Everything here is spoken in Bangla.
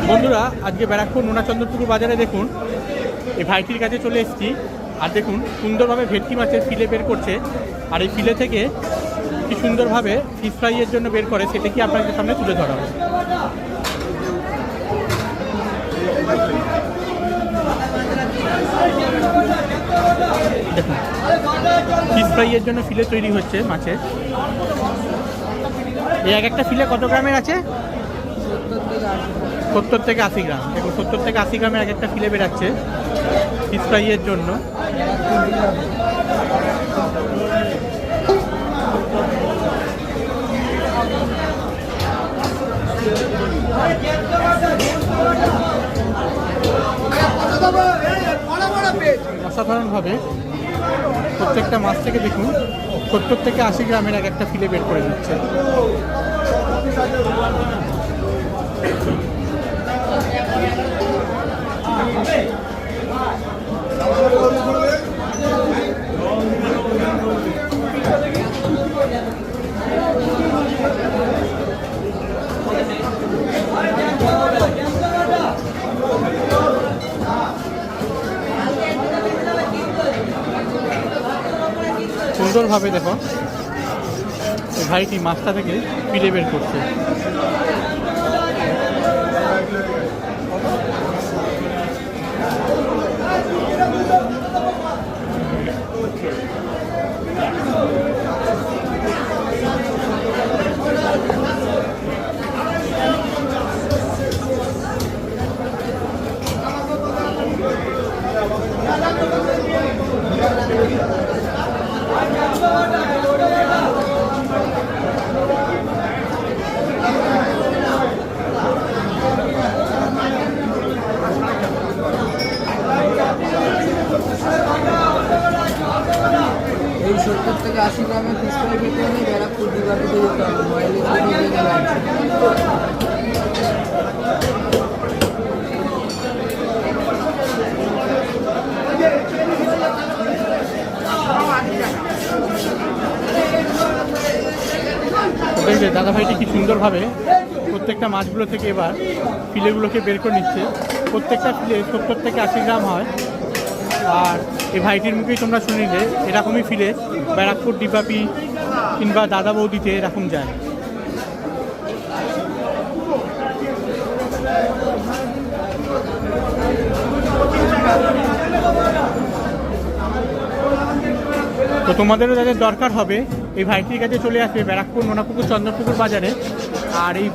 বন্ধুরা, আজকে ব্যারাকপুর নোনাচন্দ্রপুকুর বাজারে দেখুন এই ভাইটির কাছে চলে এসেছি। আর দেখুন সুন্দরভাবে ভেটকি মাছের ফিলে বের করছে। আর এই ফিলে থেকে কি সুন্দরভাবে ফিশ ফ্রাইয়ের জন্য বের করে সেটা কি আপনাদের সামনে তুলে ধরা হবে। দেখুন ফিশ ফ্রাইয়ের জন্য ফিলে তৈরি হচ্ছে মাছের। এই এক একটা ফিলে কত গ্রামের আছে? 70 থেকে 80 গ্রাম। দেখুন 70 থেকে 80 গ্রামের এক একটা ফিলে বেরাচ্ছে ফিশ ফ্রাইয়ের জন্য। অসাধারণভাবে প্রত্যেকটা মাছ থেকে দেখুন 70 থেকে 80 গ্রামের এক একটা ফিলে বের করে দিচ্ছে। সুন্দরভাবে দেখো এই ভাইটি মাছটা থেকে ফিলে বের করছে। এই 70 থেকে 80 গ্রামের ফিশ ফ্রাই খেতে হলে ব্যারাকপুর ডিবাটিতে যেতে হবে। মোবাইলে দাদা ভাইটি কি সুন্দরভাবে প্রত্যেকটা মাছগুলো থেকে এবার ফিলেগুলোকে বের করে নিচ্ছে। প্রত্যেকটা ফিলে 70 থেকে 80 গ্রাম হয়। আর এই ভাইটির মুখেই তোমরা শুনিলে এরকমই ফিলে ব্যারাকপুর ডিবাপি কিংবা দাদা বৌদিতে এরকম যায়। তো তোমাদেরও যাদের দরকার হবে এই ভাইটির কাছে চলে আসবে ব্যারাকপুর নোনাপুকুর চন্দ্রপুকুর বাজারে। আর এই